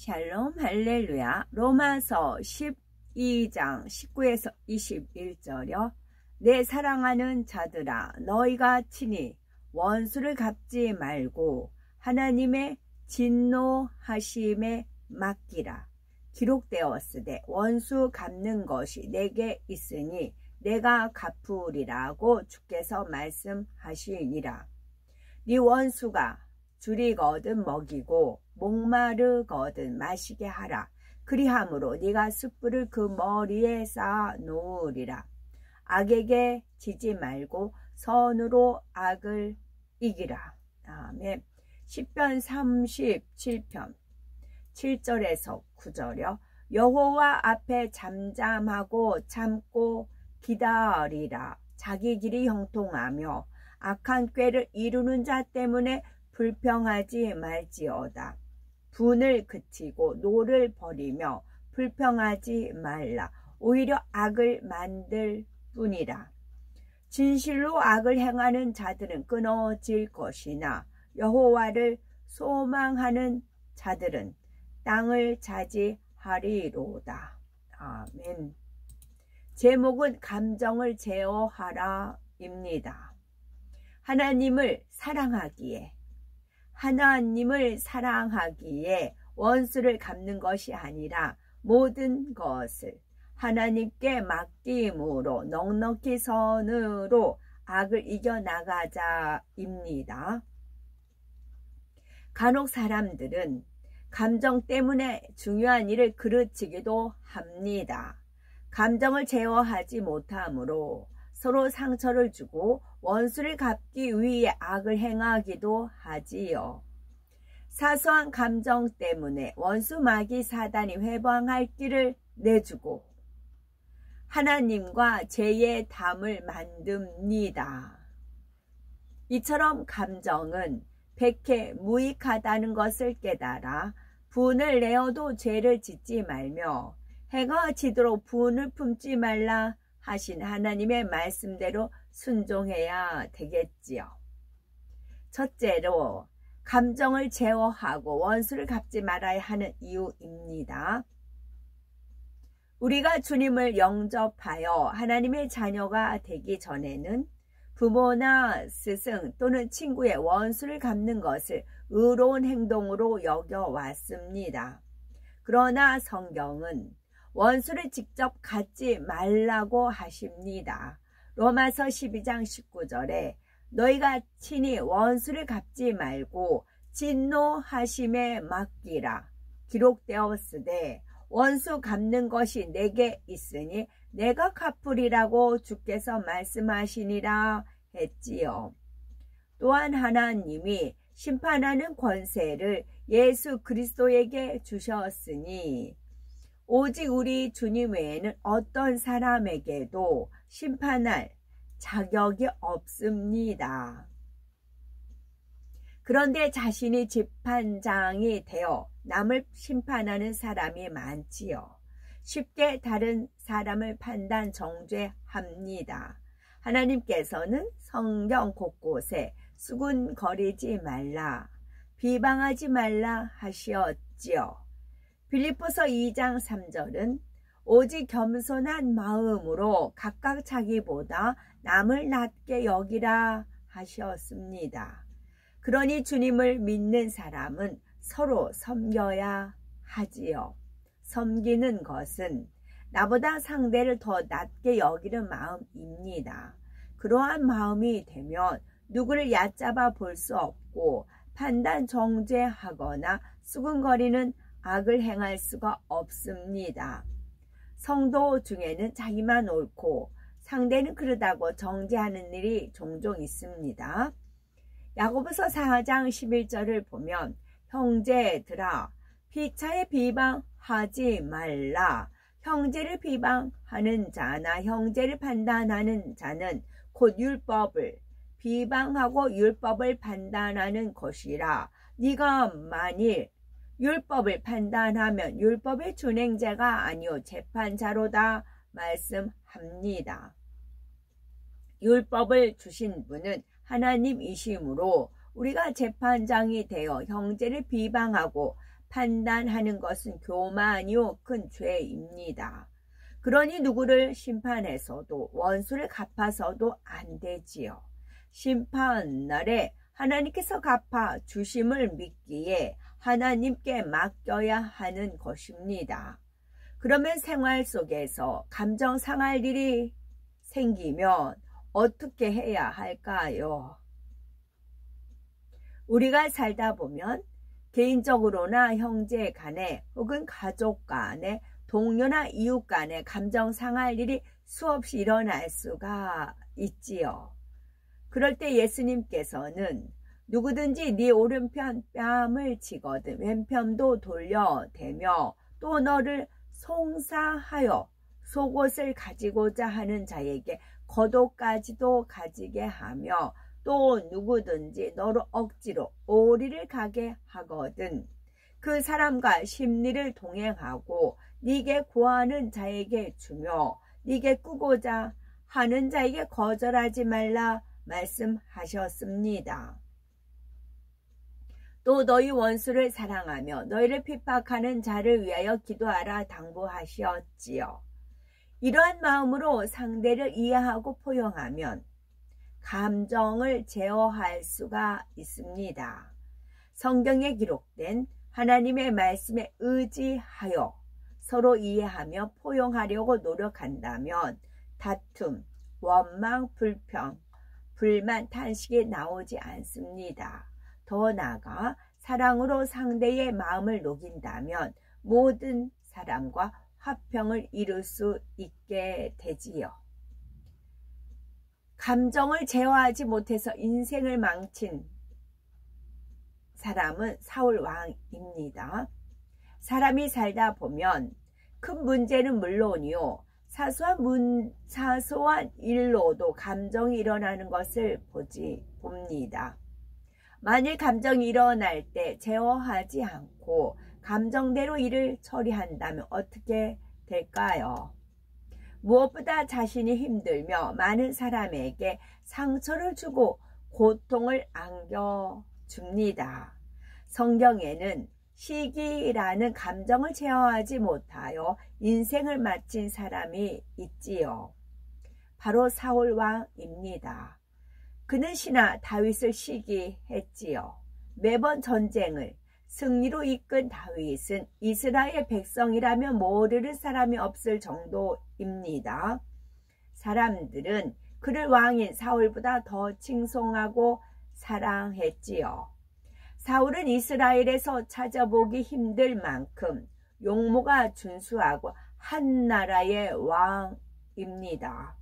샬롬 할렐루야. 로마서 12장 19에서 21절이요. 내 사랑하는 자들아, 너희가 친히 원수를 갚지 말고 하나님의 진노하심에 맡기라. 기록되었으되 원수 갚는 것이 내게 있으니 내가 갚으리라고 주께서 말씀하시니라. 네 원수가 줄이거든 먹이고 목마르거든 마시게 하라. 그리함으로 네가 숯불을 그 머리에 쌓아 놓으리라. 악에게 지지 말고 선으로 악을 이기라. 아멘. 시편 37편 7절에서 9절이요. 여호와 앞에 잠잠하고 참고 기다리라. 자기 길이 형통하며 악한 꾀를 이루는 자 때문에 불평하지 말지어다. 분을 그치고 노를 버리며 불평하지 말라. 오히려 악을 만들 뿐이라. 진실로 악을 행하는 자들은 끊어질 것이나 여호와를 소망하는 자들은 땅을 차지하리로다. 아멘. 제목은 감정을 제어하라 입니다. 하나님을 사랑하기에 원수를 갚는 것이 아니라 모든 것을 하나님께 맡김으로 넉넉히 선으로 악을 이겨나가자입니다. 간혹 사람들은 감정 때문에 중요한 일을 그르치기도 합니다. 감정을 제어하지 못하므로 서로 상처를 주고 원수를 갚기 위해 악을 행하기도 하지요. 사소한 감정 때문에 원수 마귀 사단이 회방할 길을 내주고 하나님과 죄의 담을 만듭니다. 이처럼 감정은 백해 무익하다는 것을 깨달아 분을 내어도 죄를 짓지 말며 해가 지도록 분을 품지 말라 하신 하나님의 말씀대로 순종해야 되겠지요. 첫째로 감정을 제어하고 원수를 갚지 말아야 하는 이유입니다. 우리가 주님을 영접하여 하나님의 자녀가 되기 전에는 부모나 스승 또는 친구의 원수를 갚는 것을 의로운 행동으로 여겨왔습니다. 그러나 성경은 원수를 직접 갚지 말라고 하십니다. 로마서 12장 19절에 너희가 친히 원수를 갚지 말고 진노하심에 맡기라. 기록되었으되 원수 갚는 것이 내게 있으니 내가 갚으리라고 주께서 말씀하시니라 했지요. 또한 하나님이 심판하는 권세를 예수 그리스도에게 주셨으니 오직 우리 주님 외에는 어떤 사람에게도 심판할 자격이 없습니다. 그런데 자신이 재판장이 되어 남을 심판하는 사람이 많지요. 쉽게 다른 사람을 판단 정죄합니다. 하나님께서는 성경 곳곳에 수군거리지 말라, 비방하지 말라 하시었지요. 빌립보서 2장 3절은 오직 겸손한 마음으로 각각 자기보다 남을 낮게 여기라 하셨습니다. 그러니 주님을 믿는 사람은 서로 섬겨야 하지요. 섬기는 것은 나보다 상대를 더 낮게 여기는 마음입니다. 그러한 마음이 되면 누구를 얕잡아 볼 수 없고 판단 정죄하거나 수군거리는 악을 행할 수가 없습니다. 성도 중에는 자기만 옳고 상대는 그러다고 정죄하는 일이 종종 있습니다. 야고보서 4장 11절을 보면 형제들아 피차에 비방하지 말라. 형제를 비방하는 자나 형제를 판단하는 자는 곧 율법을 비방하고 율법을 판단하는 것이라. 네가 만일 율법을 판단하면 율법의 준행자가 아니요 재판자로다 말씀합니다. 율법을 주신 분은 하나님이시므로 우리가 재판장이 되어 형제를 비방하고 판단하는 것은 교만이요 큰 죄입니다. 그러니 누구를 심판해서도 원수를 갚아서도 안 되지요. 심판날에 하나님께서 갚아 주심을 믿기에 하나님께 맡겨야 하는 것입니다. 그러면 생활 속에서 감정 상할 일이 생기면 어떻게 해야 할까요? 우리가 살다 보면 개인적으로나 형제 간에 혹은 가족 간에 동료나 이웃 간에 감정 상할 일이 수없이 일어날 수가 있지요. 그럴 때 예수님께서는 누구든지 네 오른편 뺨을 치거든 왼편도 돌려대며 또 너를 송사하여 속옷을 가지고자 하는 자에게 겉옷까지도 가지게 하며 또 누구든지 너로 억지로 오리를 가게 하거든 그 사람과 심리를 동행하고 네게 구하는 자에게 주며 네게 꾸고자 하는 자에게 거절하지 말라 말씀하셨습니다. 또 너희 원수를 사랑하며 너희를 핍박하는 자를 위하여 기도하라 당부하셨지요. 이러한 마음으로 상대를 이해하고 포용하면 감정을 제어할 수가 있습니다. 성경에 기록된 하나님의 말씀에 의지하여 서로 이해하며 포용하려고 노력한다면 다툼, 원망, 불평, 불만, 탄식이 나오지 않습니다. 더 나아가 사랑으로 상대의 마음을 녹인다면 모든 사람과 화평을 이룰 수 있게 되지요. 감정을 제어하지 못해서 인생을 망친 사람은 사울 왕입니다. 사람이 살다 보면 큰 문제는 물론이요 사소한 일로도 감정이 일어나는 것을 봅니다. 만일 감정이 일어날 때 제어하지 않고 감정대로 일을 처리한다면 어떻게 될까요? 무엇보다 자신이 힘들며 많은 사람에게 상처를 주고 고통을 안겨줍니다. 성경에는 시기라는 감정을 제어하지 못하여 인생을 마친 사람이 있지요. 바로 사울 왕입니다. 그는 신하 다윗을 시기했지요. 매번 전쟁을 승리로 이끈 다윗은 이스라엘 백성이라면 모르는 사람이 없을 정도입니다. 사람들은 그를 왕인 사울보다 더 칭송하고 사랑했지요. 사울은 이스라엘에서 찾아보기 힘들 만큼 용모가 준수하고 한 나라의 왕입니다.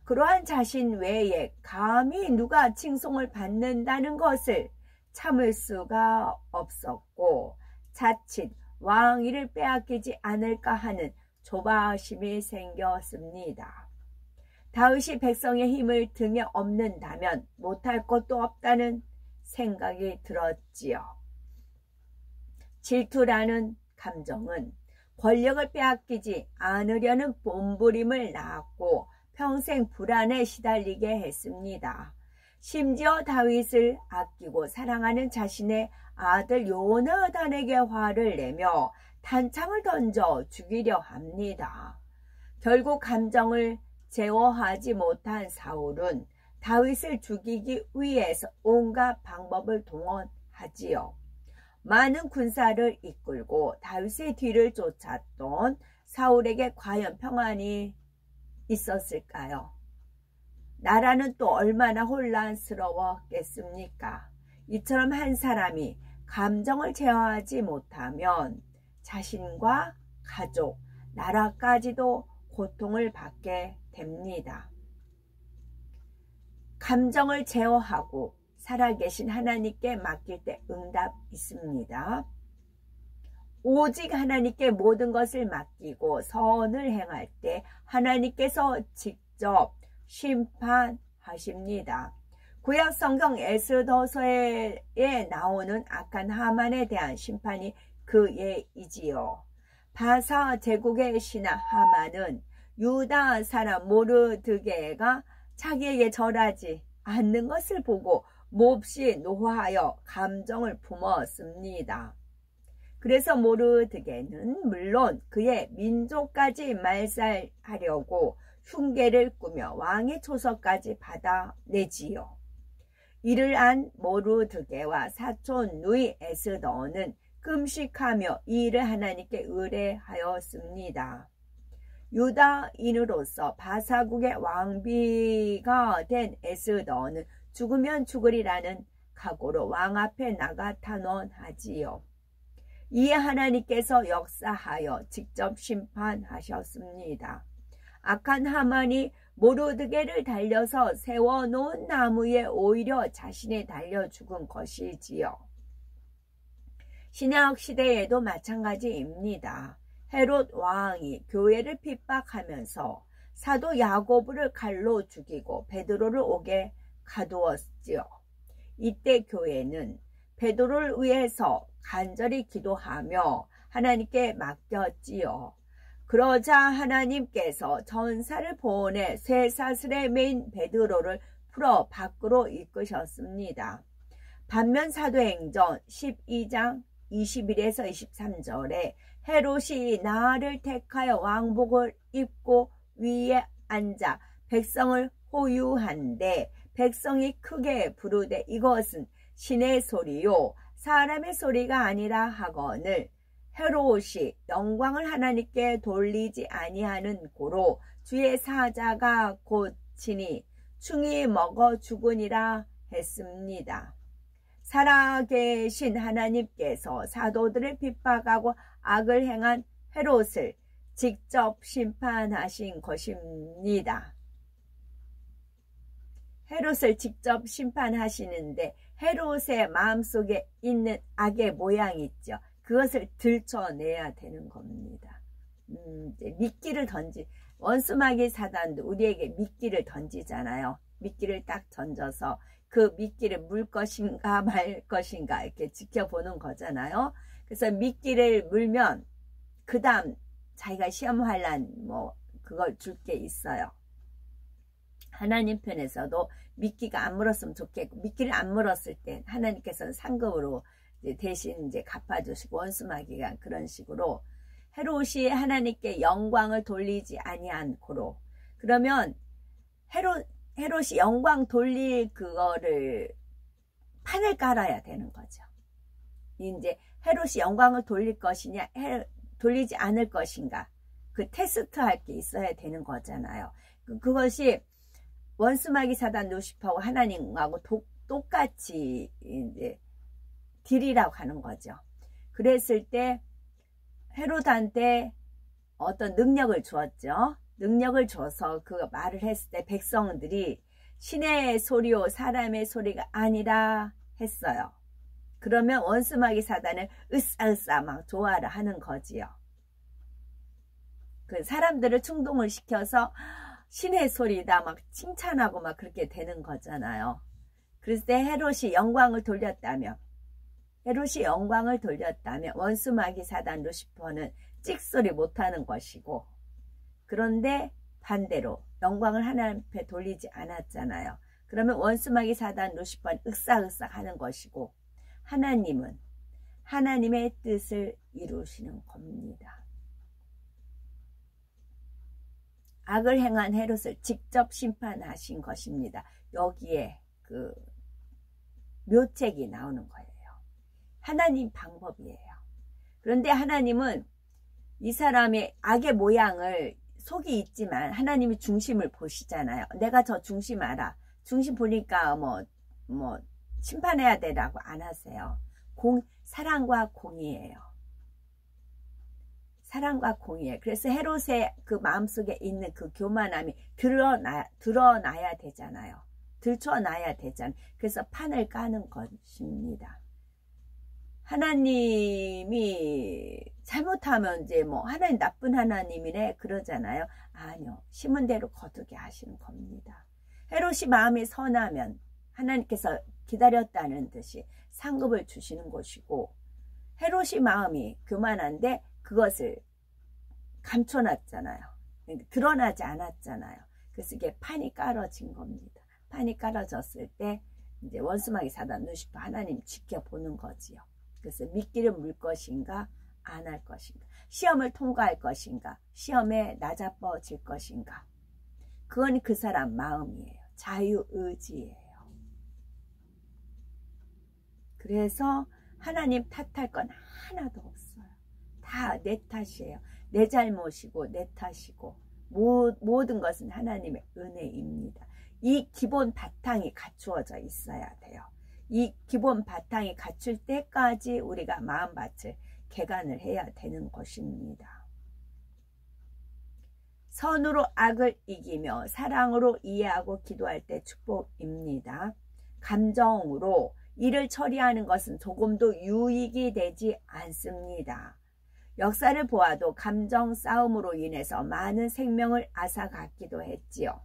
그러한 자신 외에 감히 누가 칭송을 받는다는 것을 참을 수가 없었고 자칫 왕위를 빼앗기지 않을까 하는 조바심이 생겼습니다. 다윗이 백성의 힘을 등에 업는다면 못할 것도 없다는 생각이 들었지요. 질투라는 감정은 권력을 빼앗기지 않으려는 몸부림을 낳았고 평생 불안에 시달리게 했습니다. 심지어 다윗을 아끼고 사랑하는 자신의 아들 요나단에게 화를 내며 단창을 던져 죽이려 합니다. 결국 감정을 제어하지 못한 사울은 다윗을 죽이기 위해서 온갖 방법을 동원하지요. 많은 군사를 이끌고 다윗의 뒤를 쫓았던 사울에게 과연 평안이 있었을까요? 나라는 또 얼마나 혼란스러웠겠습니까? 이처럼 한 사람이 감정을 제어하지 못하면 자신과 가족, 나라까지도 고통을 받게 됩니다. 감정을 제어하고 살아계신 하나님께 맡길 때 응답 있습니다. 오직 하나님께 모든 것을 맡기고 선을 행할 때 하나님께서 직접 심판하십니다. 구약 성경 에스더서에 나오는 악한 하만에 대한 심판이 그 예이지요. 바사 제국의 신하 하만은 유다 사람 모르드게가 자기에게 절하지 않는 것을 보고 몹시 노하여 감정을 품었습니다. 그래서 모르드게는 물론 그의 민족까지 말살하려고 흉계를 꾸며 왕의 초서까지 받아내지요. 이를 안 모르드게와 사촌 누이 에스더는 금식하며 이 일을 하나님께 의뢰하였습니다. 유다인으로서 바사국의 왕비가 된 에스더는 죽으면 죽으리라는 각오로 왕 앞에 나가 탄원하지요. 이에 하나님께서 역사하여 직접 심판하셨습니다. 악한 하만이 모르드게를 달려서 세워놓은 나무에 오히려 자신이 달려 죽은 것이지요. 신약 시대에도 마찬가지입니다. 헤롯 왕이 교회를 핍박하면서 사도 야고보를 칼로 죽이고 베드로를 옥에 가두었지요. 이때 교회는 베드로를 위해서 간절히 기도하며 하나님께 맡겼지요. 그러자 하나님께서 전사를 보내 쇠사슬에 매인 베드로를 풀어 밖으로 이끄셨습니다. 반면 사도행전 12장 21에서 23절에 헤롯이 나를 택하여 왕복을 입고 위에 앉아 백성을 호유한데 백성이 크게 부르되 이것은 신의 소리요 사람의 소리가 아니라 하거늘 헤롯이 영광을 하나님께 돌리지 아니하는 고로 주의 사자가 곧 친히 충이 먹어 죽으니라 했습니다. 살아계신 하나님께서 사도들을 핍박하고 악을 행한 헤롯을 직접 심판하신 것입니다. 헤롯을 직접 심판하시는데 헤롯의 마음속에 있는 악의 모양이 있죠. 그것을 들춰내야 되는 겁니다. 미끼를 원수마귀 사단도 우리에게 미끼를 던지잖아요. 미끼를 딱 던져서 그 미끼를 물 것인가 말 것인가 이렇게 지켜보는 거잖아요. 그래서 미끼를 물면 그 다음 자기가 시험환란 그걸 줄 게 있어요. 하나님 편에서도 미끼가 안 물었으면 좋겠고 미끼를 안 물었을 때 하나님께서는 상급으로 대신 갚아주시고 원수마귀가 그런 식으로 헤롯이 하나님께 영광을 돌리지 아니한 고로 그러면 헤롯이 영광 돌릴 그거를 판을 깔아야 되는 거죠. 이제 헤롯이 영광을 돌릴 것이냐 돌리지 않을 것인가 그 테스트 할 게 있어야 되는 거잖아요. 그것이 원수마귀 사단 루시퍼하고 하나님하고 똑같이 이제 딜이라고 하는 거죠. 그랬을 때 헤롯한테 어떤 능력을 주었죠. 능력을 줘서 그 말을 했을 때 백성들이 신의 소리요 사람의 소리가 아니라 했어요. 그러면 원수마귀 사단을 으싸으싸 막 좋아를 하는 거지요. 그 사람들을 충동을 시켜서 신의 소리다 막 칭찬하고 막 그렇게 되는 거잖아요. 그랬을 때 헤롯이 영광을 돌렸다면 원수마귀 사단 루시퍼는 찍소리 못하는 것이고 그런데 반대로 영광을 하나님 앞에 돌리지 않았잖아요. 그러면 원수마귀 사단 루시퍼는 윽싹윽싹 하는 것이고 하나님은 하나님의 뜻을 이루시는 겁니다. 악을 행한 헤롯을 직접 심판하신 것입니다. 여기에 그 묘책이 나오는 거예요. 하나님 방법이에요. 그런데 하나님은 이 사람의 악의 모양을 속이 있지만 하나님이 중심을 보시잖아요. 내가 저 중심 알아. 중심 보니까 심판해야 되라고 안 하세요. 사랑과 공의예요. 사랑과 공의예요. 그래서 헤롯의 그 마음속에 있는 그 교만함이 드러나야 되잖아요. 들춰놔야 되잖아요. 그래서 판을 까는 것입니다. 하나님이 잘못하면 하나님 나쁜 하나님이래 그러잖아요. 아니요. 심은 대로 거두게 하시는 겁니다. 헤롯이 마음이 선하면 하나님께서 기다렸다는 듯이 상급을 주시는 것이고 헤롯이 마음이 교만한데 그것을 감춰놨잖아요. 드러나지 않았잖아요. 그래서 이게 판이 깔아진 겁니다. 판이 깔아졌을 때 이제 원수마귀 사단 루시퍼 하나님 지켜보는 거지요. 그래서 미끼를 물 것인가 안 할 것인가, 시험을 통과할 것인가, 시험에 나자빠질 것인가, 그건 그 사람 마음이에요. 자유의지예요. 그래서 하나님 탓할 건 하나도 없어요. 다 내 탓이에요. 내 잘못이고 내 탓이고 모든 것은 하나님의 은혜입니다. 이 기본 바탕이 갖추어져 있어야 돼요. 이 기본 바탕이 갖출 때까지 우리가 마음밭을 개간을 해야 되는 것입니다. 선으로 악을 이기며 사랑으로 이해하고 기도할 때 축복입니다. 감정으로 일을 처리하는 것은 조금도 유익이 되지 않습니다. 역사를 보아도 감정 싸움으로 인해서 많은 생명을 앗아갔기도 했지요.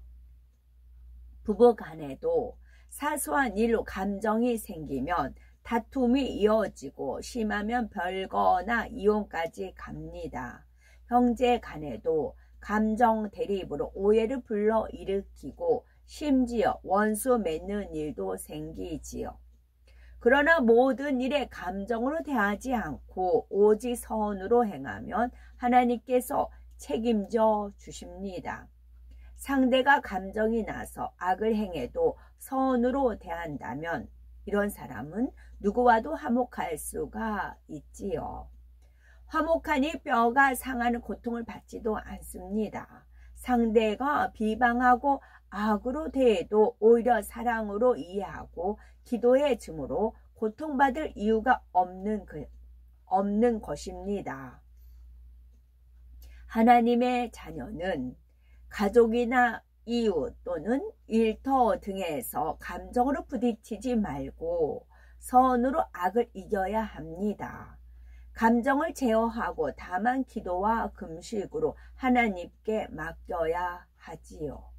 부부 간에도 사소한 일로 감정이 생기면 다툼이 이어지고 심하면 별거나 이혼까지 갑니다. 형제 간에도 감정 대립으로 오해를 불러일으키고 심지어 원수 맺는 일도 생기지요. 그러나 모든 일에 감정으로 대하지 않고 오직 선으로 행하면 하나님께서 책임져 주십니다. 상대가 감정이 나서 악을 행해도 선으로 대한다면 이런 사람은 누구와도 화목할 수가 있지요. 화목하니 뼈가 상하는 고통을 받지도 않습니다. 상대가 비방하고 악으로 대해도 오히려 사랑으로 이해하고 기도해 주므로 고통받을 이유가 없는 것입니다. 하나님의 자녀는 가족이나 이웃 또는 일터 등에서 감정으로 부딪히지 말고 선으로 악을 이겨야 합니다. 감정을 제어하고 다만 기도와 금식으로 하나님께 맡겨야 하지요.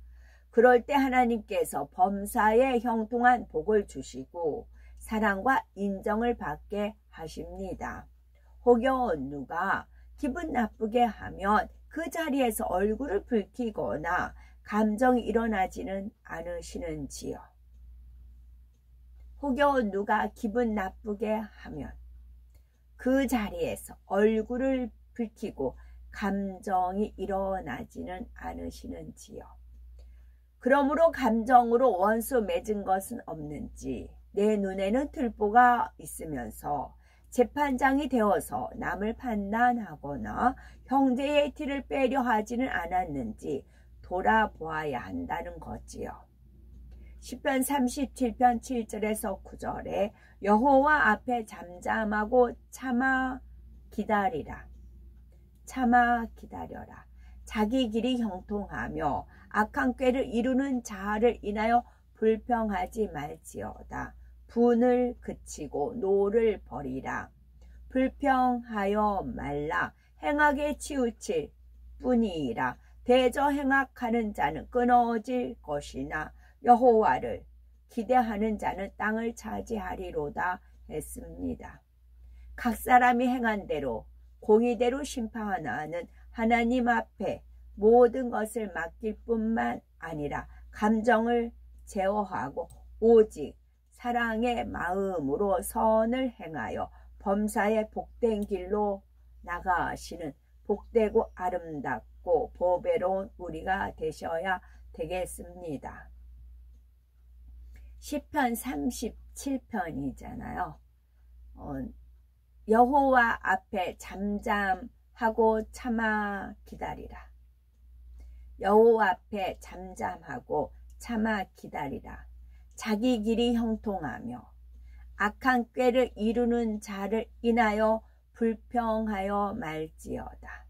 그럴 때 하나님께서 범사에 형통한 복을 주시고 사랑과 인정을 받게 하십니다. 혹여 누가 기분 나쁘게 하면 그 자리에서 얼굴을 붉히거나 감정이 일어나지는 않으시는지요. 혹여 누가 기분 나쁘게 하면 그 자리에서 얼굴을 붉히고 감정이 일어나지는 않으시는지요. 그러므로 감정으로 원수 맺은 것은 없는지 내 눈에는 들보가 있으면서 재판장이 되어서 남을 판단하거나 형제의 티를 빼려 하지는 않았는지 돌아보아야 한다는 거지요. 시편 37편 7절에서 9절에 여호와 앞에 잠잠하고 참아 기다리라. 참아 기다려라. 자기 길이 형통하며 악한 꾀를 이루는 자를 인하여 불평하지 말지어다. 분을 그치고 노를 버리라. 불평하여 말라. 행악에 치우칠 뿐이라. 대저 행악하는 자는 끊어질 것이나 여호와를 기대하는 자는 땅을 차지하리로다 했습니다. 각 사람이 행한 대로 공의대로 심판하는 하나님 앞에 모든 것을 맡길 뿐만 아니라 감정을 제어하고 오직 사랑의 마음으로 선을 행하여 범사의 복된 길로 나가시는 복되고 아름답고 보배로운 우리가 되셔야 되겠습니다. 시편 37편이잖아요. 여호와 앞에 잠잠하고 참아 기다리라. 여호와 앞에 잠잠하고 참아 기다리라. 자기 길이 형통하며 악한 꾀를 이루는 자를 인하여 불평하여 말지어다.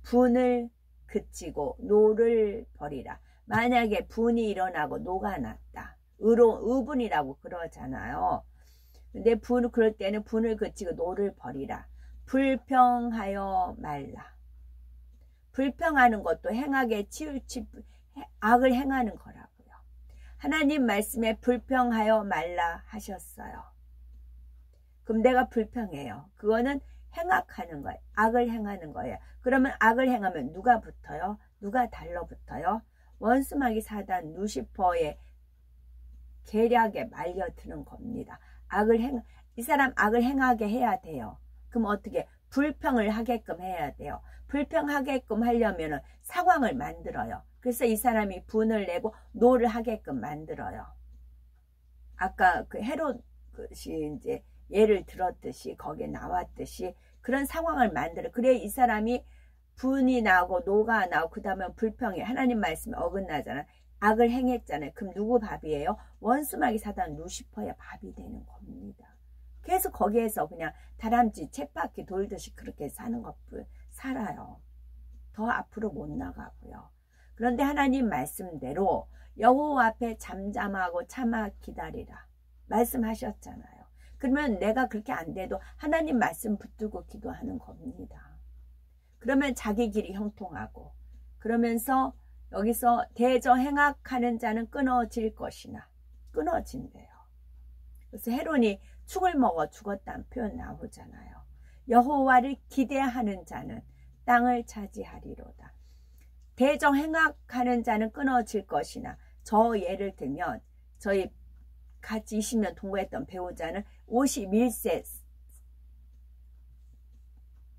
분을 그치고 노를 버리라. 만약에 분이 일어나고 노가 났다. 의분이라고 그러잖아요. 근데 그럴 때는 분을 그치고 노를 버리라. 불평하여 말라. 불평하는 것도 행악에 치우칠 악을 행하는 거라고요. 하나님 말씀에 불평하여 말라 하셨어요. 그럼 내가 불평해요. 그거는 행악하는 거예요. 악을 행하는 거예요. 그러면 악을 행하면 누가 붙어요? 누가 달라붙어요? 원수마귀 사단 루시퍼의 계략에 말려드는 겁니다. 이 사람 악을 행하게 해야 돼요. 그럼 어떻게? 불평을 하게끔 해야 돼요. 불평하게끔 하려면 상황을 만들어요. 그래서 이 사람이 분을 내고 노를 하게끔 만들어요. 아까 그 헤롯이 이제 예를 들었듯이 거기에 나왔듯이 그런 상황을 만들어. 그래 이 사람이 분이 나고 노가 나고 그 다음에 불평이 하나님 말씀에 어긋나잖아. 악을 행했잖아요. 그럼 누구 밥이에요? 원수마귀 사단 루시퍼의 밥이 되는 겁니다. 그래서 거기에서 그냥 다람쥐 쳇바퀴 돌듯이 그렇게 사는 것뿐 살아요. 더 앞으로 못 나가고요. 그런데 하나님 말씀대로 여호와 앞에 잠잠하고 참아 기다리라 말씀하셨잖아요. 그러면 내가 그렇게 안 돼도 하나님 말씀 붙들고 기도하는 겁니다. 그러면 자기 길이 형통하고 그러면서 여기서 대저행악하는 자는 끊어질 것이나 끊어진대요. 그래서 헤롯이 축을 먹어 죽었다는 표현 나오잖아요. 여호와를 기대하는 자는 땅을 차지하리로다. 대저행악하는 자는 끊어질 것이나 저 예를 들면 저희 같이 20년 동거했던 배우자는 51세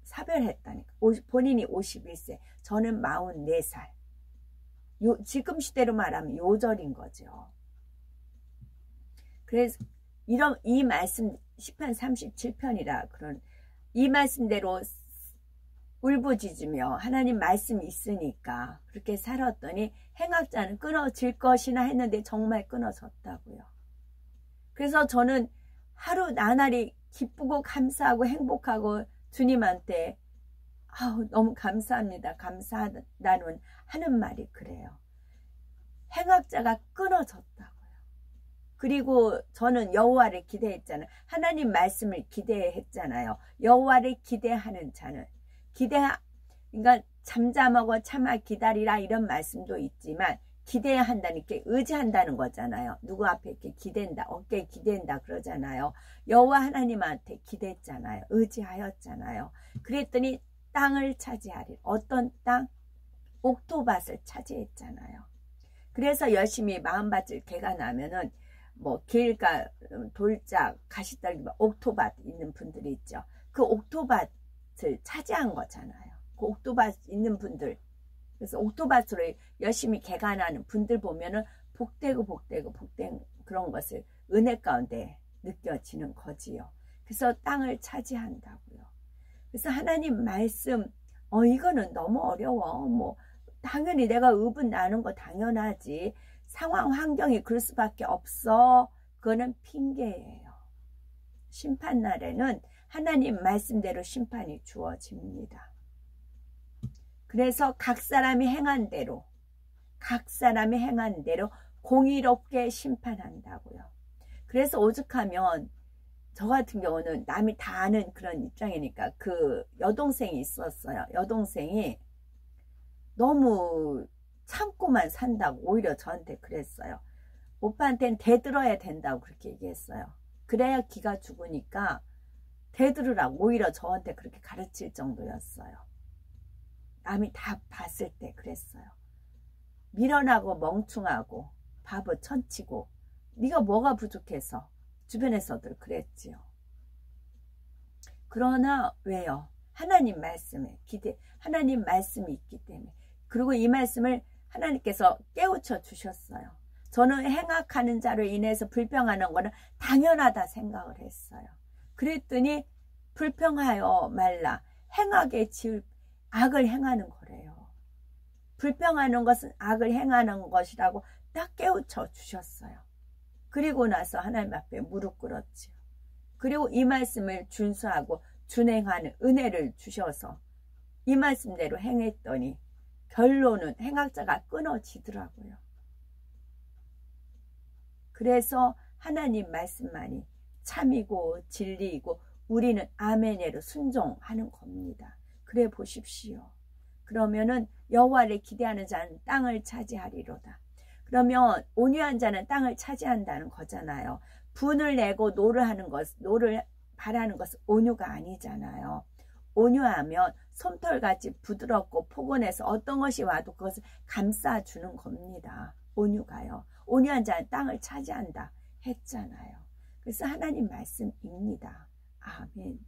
사별했다니까. 본인이 51세, 저는 44살. 지금 시대로 말하면 요절인 거죠. 그래서 이 말씀 10편 37편이라 그런 이 말씀대로 울부짖으며 하나님 말씀이 있으니까 그렇게 살았더니 행악자는 끊어질 것이나 했는데 정말 끊어졌다고요. 그래서 저는 하루 나날이 기쁘고 감사하고 행복하고 주님한테 너무 감사합니다. 감사하다는 하는 말이 그래요. 행악자가 끊어졌다고요. 그리고 저는 여호와를 기대했잖아요. 하나님 말씀을 기대했잖아요. 여호와를 기대하는 자는 그러니까 잠잠하고 참아 기다리라 이런 말씀도 있지만 기대야 한다는 게 의지한다는 거잖아요. 누구 앞에 이렇게 기댄다, 어깨에 기댄다 그러잖아요. 여호와 하나님한테 기댔잖아요. 의지하였잖아요. 그랬더니 땅을 차지하리. 어떤 땅? 옥토밭을 차지했잖아요. 그래서 열심히 마음밭을 개간하면은 뭐 길가, 돌짝, 가시떨기, 옥토밭 있는 분들이 있죠. 그 옥토밭을 차지한 거잖아요. 그 옥토밭 있는 분들. 그래서 옥토밭으로 열심히 개간하는 분들 보면은 복되고 그런 것을 은혜 가운데 느껴지는 거지요. 그래서 땅을 차지한다고요. 그래서 하나님 말씀, 이거는 너무 어려워. 당연히 내가 의분 나는 거 당연하지. 상황, 환경이 그럴 수밖에 없어. 그거는 핑계예요. 심판날에는 하나님 말씀대로 심판이 주어집니다. 그래서 각 사람이 행한 대로 공의롭게 심판한다고요. 그래서 오죽하면 저 같은 경우는 남이 다 아는 그런 입장이니까 그 여동생이 있었어요. 여동생이 너무 참고만 산다고 오히려 저한테 그랬어요. 오빠한테는 대들어야 된다고 그렇게 얘기했어요. 그래야 기가 죽으니까 대들으라고 오히려 저한테 그렇게 가르칠 정도였어요. 남이 다 봤을 때 그랬어요. 미련하고 멍충하고 바보 천치고 네가 뭐가 부족해서 주변에서들 그랬지요. 그러나 왜요? 하나님 말씀에 하나님 말씀이 있기 때문에. 그리고 이 말씀을 하나님께서 깨우쳐 주셨어요. 저는 행악하는 자로 인해서 불평하는 거는 당연하다 생각을 했어요. 그랬더니 불평하여 말라. 행악에 지을 악을 행하는 거래요. 불평하는 것은 악을 행하는 것이라고 딱 깨우쳐 주셨어요. 그리고 나서 하나님 앞에 무릎 꿇었지요. 그리고 이 말씀을 준수하고 준행하는 은혜를 주셔서 이 말씀대로 행했더니 결론은 행악자가 끊어지더라고요. 그래서 하나님 말씀만이 참이고 진리이고 우리는 아멘으로 순종하는 겁니다. 그래 보십시오. 그러면은 여호와를 기대하는 자는 땅을 차지하리로다. 그러면 온유한 자는 땅을 차지한다는 거잖아요. 분을 내고 노를 바라는 것은 온유가 아니잖아요. 온유하면 솜털같이 부드럽고 포근해서 어떤 것이 와도 그것을 감싸주는 겁니다. 온유가요. 온유한 자는 땅을 차지한다 했잖아요. 그래서 하나님 말씀입니다. 아멘.